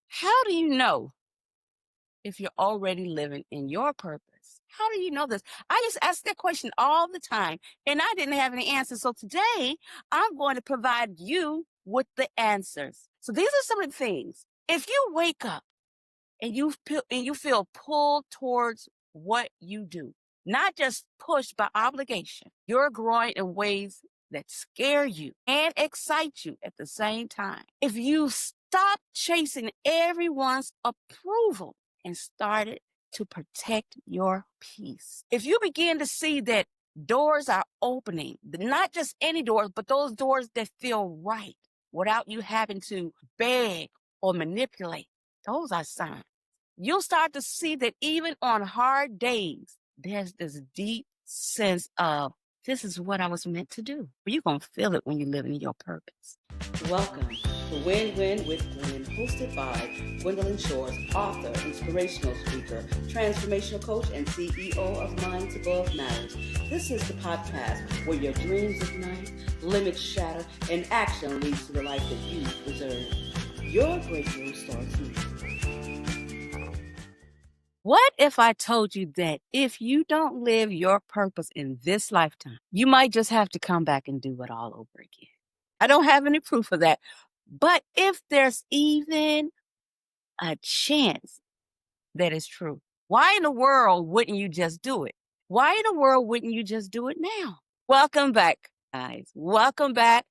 How do you know if you're already living in your purpose? How do you know this? I just ask that question all the time and I didn't have any answers. So today I'm going to provide you with the answers. So these are some of the things. If you wake up and you feel pulled towards what you do, not just pushed by obligation, you're growing in ways that scare you and excite you at the same time. If you stop chasing everyone's approval and started to protect your peace, if you begin to see that doors are opening, not just any doors, but those doors that feel right without you having to beg or manipulate, those are signs. You'll start to see that even on hard days, there's this deep sense of this is what I was meant to do. You're going to feel it when you live in your purpose. Welcome to Win Win with Gwen, hosted by Gwendolyn Shores, author, inspirational speaker, transformational coach, and CEO of Minds Above Matters. This is the podcast where your dreams ignite, limits shatter, and action leads to the life that you deserve. Your breakthrough starts now. What if I told you that if you don't live your purpose in this lifetime, you might just have to come back and do it all over again? I don't have any proof of that. But if there's even a chance that is true, why in the world wouldn't you just do it? Why in the world wouldn't you just do it now? Welcome back, guys. Welcome back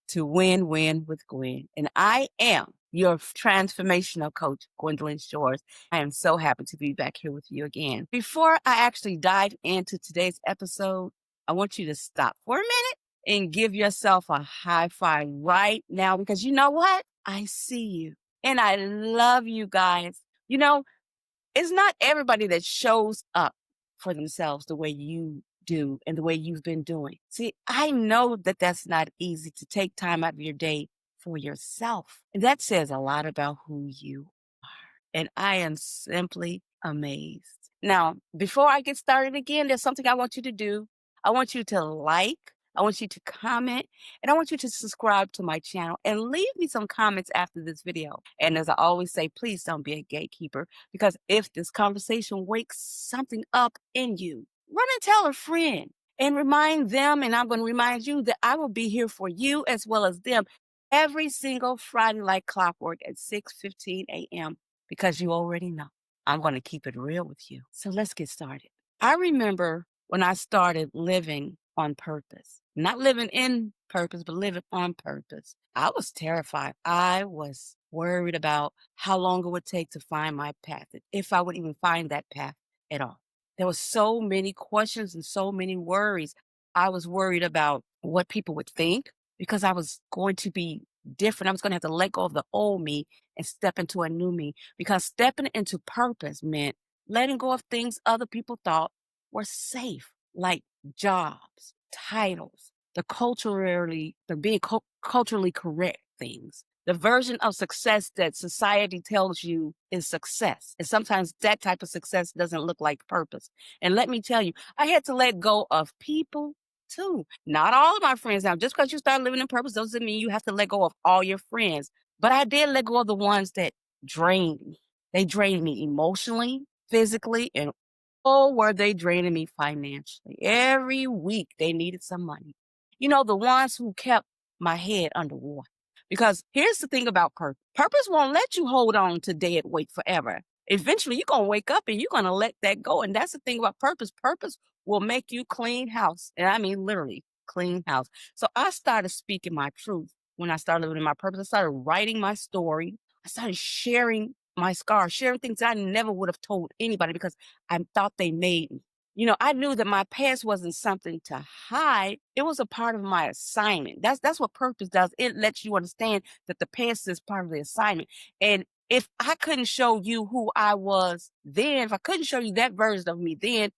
to Win Win with Gwen. And I am your transformational coach, Gwendolyn Shores. I am so happy to be back here with you again. Before I actually dive into today's episode, I want you to stop for a minute and give yourself a high five right now, because you know what? I see you and I love you guys. You know, it's not everybody that shows up for themselves the way you do and the way you've been doing. See, I know that that's not easy to take time out of your day for yourself. And that says a lot about who you are. And I am simply amazed. Now, before I get started again, there's something I want you to do. I want you to like, I want you to comment, and I want you to subscribe to my channel and leave me some comments after this video. And as I always say, please don't be a gatekeeper, because if this conversation wakes something up in you, run and tell a friend and remind them, and I'm going to remind you that I will be here for you as well as them every single Friday like clockwork at 6:15 a.m. because you already know I'm going to keep it real with you. So let's get started. I remember when I started living on purpose, not living in purpose, but living on purpose. I was terrified. I was worried about how long it would take to find my path, if I would even find that path at all. There were so many questions and so many worries. I was worried about what people would think because I was going to be different. I was going to have to let go of the old me and step into a new me, because stepping into purpose meant letting go of things other people thought were safe, like jobs, titles, the being culturally correct things, the version of success that society tells you is success. And sometimes that type of success doesn't look like purpose. And let me tell you, I had to let go of people too. Not all of my friends. Now, just because you start living in purpose doesn't mean you have to let go of all your friends. But I did let go of the ones that drained me. They drained me emotionally, physically, and oh, were they draining me financially? Every week they needed some money. You know, the ones who kept my head underwater. Because here's the thing about purpose. Purpose won't let you hold on to dead weight forever. Eventually, you're going to wake up and you're going to let that go. And that's the thing about purpose. Purpose will make you clean house. And I mean, literally clean house. So I started speaking my truth when I started living in my purpose. I started writing my story. I started sharing my scars, sharing things I never would have told anybody because I thought they made me. You know, I knew that my past wasn't something to hide. It was a part of my assignment. That's what purpose does. It lets you understand that the past is part of the assignment. And if I couldn't show you who I was then, if I couldn't show you that version of me then,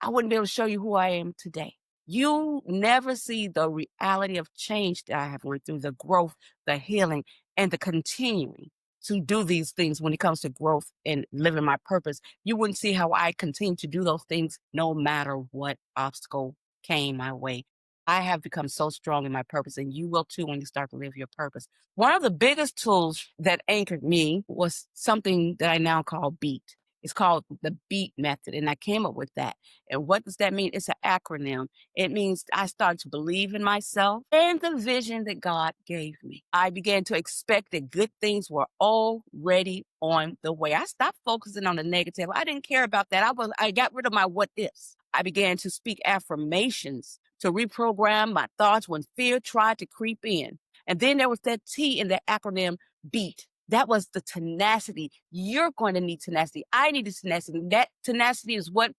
I wouldn't be able to show you who I am today. You never see the reality of change that I have went through, the growth, the healing, and the continuing to do these things when it comes to growth and living my purpose. You wouldn't see how I continue to do those things no matter what obstacle came my way. I have become so strong in my purpose, and you will too when you start to live your purpose. One of the biggest tools that anchored me was something that I now call BEAT. It's called the BEAT method, and I came up with that. And what does that mean? It's an acronym. It means I started to believe in myself and the vision that God gave me. I began to expect that good things were already on the way. I stopped focusing on the negative. I didn't care about that. I got rid of my what ifs. I began to speak affirmations to reprogram my thoughts when fear tried to creep in. And then there was that T in the acronym BEAT. That was the tenacity. You're going to need tenacity. I needed tenacity. That tenacity is what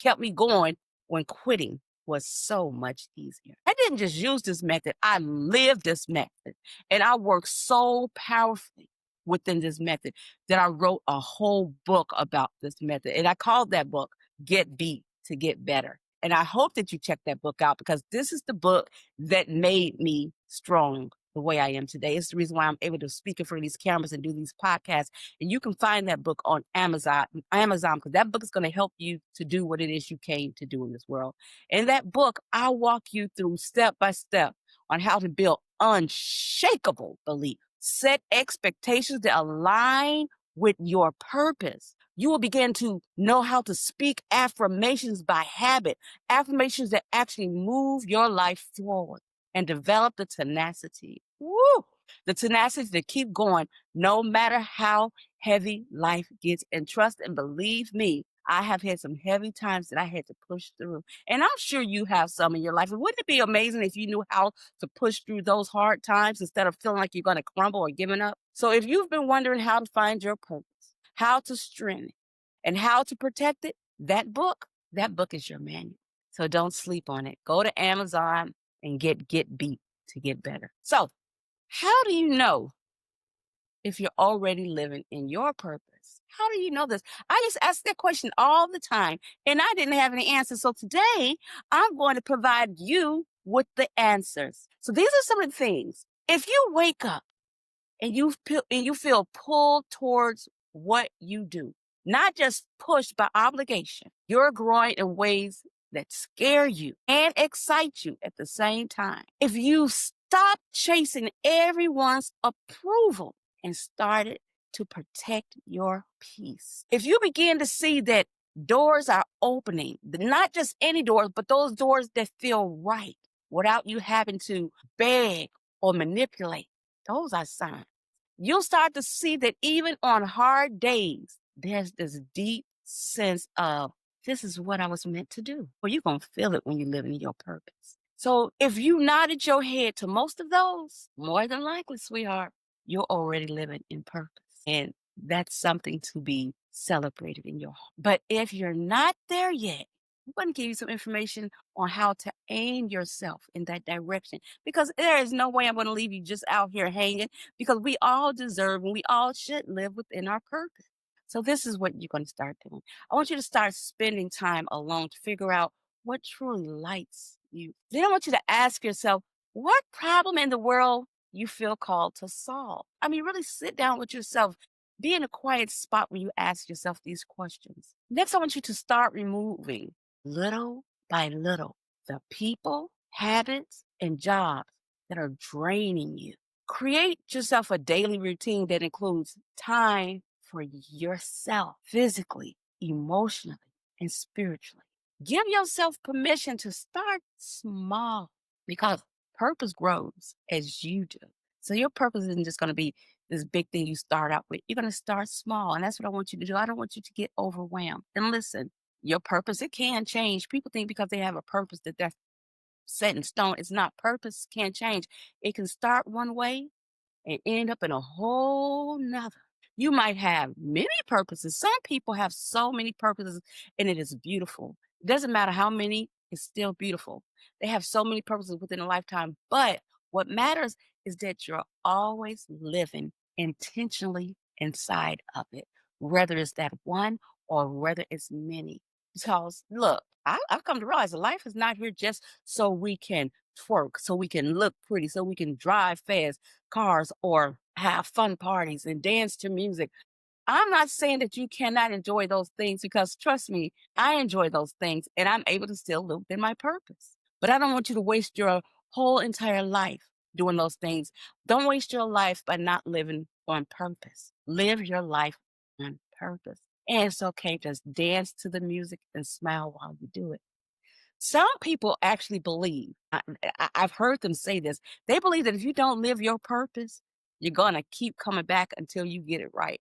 kept me going when quitting was so much easier. I didn't just use this method, I lived this method. And I worked so powerfully within this method that I wrote a whole book about this method. And I called that book Get Beat to Get Better. And I hope that you check that book out because this is the book that made me strong the way I am today. It's the reason why I'm able to speak in front of these cameras and do these podcasts. And you can find that book on Amazon, because that book is going to help you to do what it is you came to do in this world. In that book, I'll walk you through step by step on how to build unshakable belief, set expectations that align with your purpose. You will begin to know how to speak affirmations by habit, affirmations that actually move your life forward and develop the tenacity. Woo! The tenacity to keep going no matter how heavy life gets. And trust and believe me, I have had some heavy times that I had to push through. And I'm sure you have some in your life. And wouldn't it be amazing if you knew how to push through those hard times instead of feeling like you're going to crumble or giving up? So if you've been wondering how to find your purpose, how to strengthen it, and how to protect it, that book is your manual. So don't sleep on it. Go to Amazon and get beat to get better. So how do you know if you're already living in your purpose? How do you know this? I just ask that question all the time and I didn't have any answers. So today I'm going to provide you with the answers. So these are some of the things. If you wake up and you feel pulled towards what you do, not just pushed by obligation, you're growing in ways that scare you and excite you at the same time. If you stop chasing everyone's approval and started to protect your peace, if you begin to see that doors are opening, not just any doors, but those doors that feel right without you having to beg or manipulate, those are signs. You'll start to see that even on hard days, there's this deep sense of this is what I was meant to do. Well, you're going to feel it when you live in your purpose. So if you nodded your head to most of those, more than likely, sweetheart, you're already living in purpose. And that's something to be celebrated in your heart. But if you're not there yet, I'm going to give you some information on how to aim yourself in that direction because there is no way I'm going to leave you just out here hanging because we all deserve and we all should live within our purpose. So this is what you're going to start doing. I want you to start spending time alone to figure out what truly lights you. Then I want you to ask yourself, what problem in the world you feel called to solve? I mean, really sit down with yourself. Be in a quiet spot when you ask yourself these questions. Next, I want you to start removing little by little the people, habits, and jobs that are draining you. Create yourself a daily routine that includes time for yourself physically, emotionally, and spiritually. Give yourself permission to start small because purpose grows as you do. So your purpose isn't just going to be this big thing you start out with. You're going to start small. And that's what I want you to do. I don't want you to get overwhelmed. And listen, your purpose, it can change. People think because they have a purpose that that's set in stone. It's not. Purpose can change. It can start one way and end up in a whole nother. You might have many purposes. Some people have so many purposes, and it is beautiful. It doesn't matter how many, it's still beautiful. They have so many purposes within a lifetime. But what matters is that you're always living intentionally inside of it, whether it's that one or whether it's many. Because look, I've come to realize that life is not here just so we can twerk, so we can look pretty, so we can drive fast cars or have fun parties and dance to music. I'm not saying that you cannot enjoy those things because trust me, I enjoy those things and I'm able to still live in my purpose. But I don't want you to waste your whole entire life doing those things. Don't waste your life by not living on purpose. Live your life on purpose. And it's okay. Just dance to the music and smile while you do it. Some people actually believe, I've heard them say this, they believe that if you don't live your purpose, you're going to keep coming back until you get it right.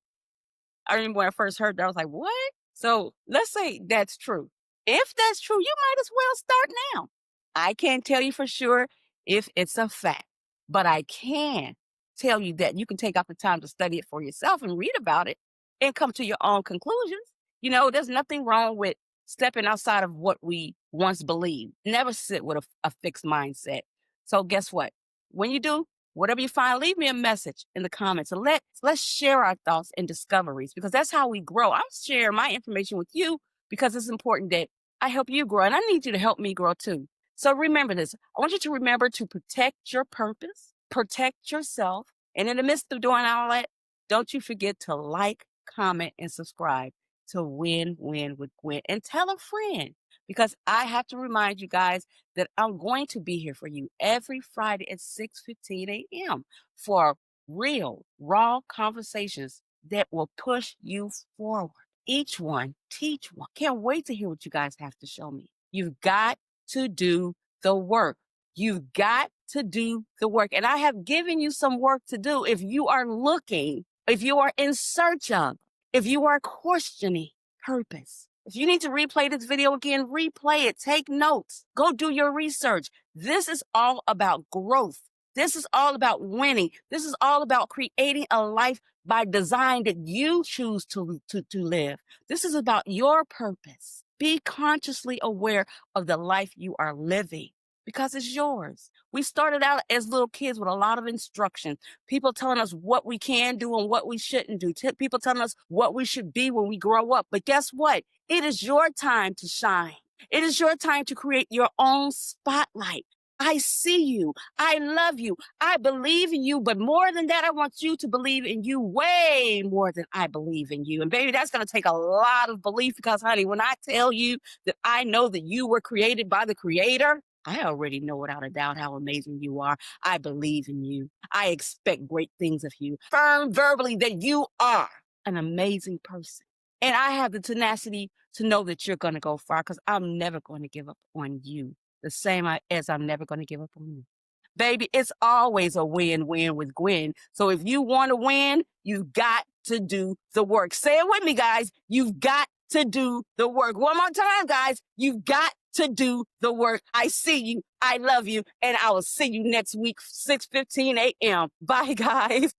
I remember when I first heard that, I was like, what? So let's say that's true. If that's true, you might as well start now. I can't tell you for sure if it's a fact, but I can tell you that you can take out the time to study it for yourself and read about it and come to your own conclusions. There's nothing wrong with stepping outside of what we once believed. Never sit with a fixed mindset. So guess what? When you do, whatever you find, leave me a message in the comments and let's share our thoughts and discoveries, because that's how we grow. I'm sharing my information with you because it's important that I help you grow, and I need you to help me grow too. So remember this. I want you to remember to protect your purpose, protect yourself, and in the midst of doing all that, don't you forget to like, comment, and subscribe to Win Win with Gwen, and tell a friend, because I have to remind you guys that I'm going to be here for you every Friday at 6:15 a.m. for real, raw conversations that will push you forward. Each one, teach one. Can't wait to hear what you guys have to show me. You've got to do the work. You've got to do the work. And I have given you some work to do if you are looking, if you are in search of, if you are questioning purpose. If you need to replay this video again, replay it. Take notes. Go do your research. This is all about growth. This is all about winning. This is all about creating a life by design that you choose to live. This is about your purpose. Be consciously aware of the life you are living, because it's yours. We started out as little kids with a lot of instruction. People telling us what we can do and what we shouldn't do. People telling us what we should be when we grow up. But guess what? It is your time to shine. It is your time to create your own spotlight. I see you. I love you. I believe in you. But more than that, I want you to believe in you way more than I believe in you. And baby, that's going to take a lot of belief, because honey, when I tell you that I know that you were created by the Creator, I already know without a doubt how amazing you are. I believe in you. I expect great things of you. Firm verbally that you are an amazing person. And I have the tenacity to know that you're going to go far, because I'm never going to give up on you, the same as I'm never going to give up on you. Baby, it's always a win-win with Gwen. So if you want to win, you've got to do the work. Say it with me, guys. You've got to do the work. One more time, guys. You've got to do the work. I see you. I love you. And I will see you next week, 6:15 a.m. Bye, guys.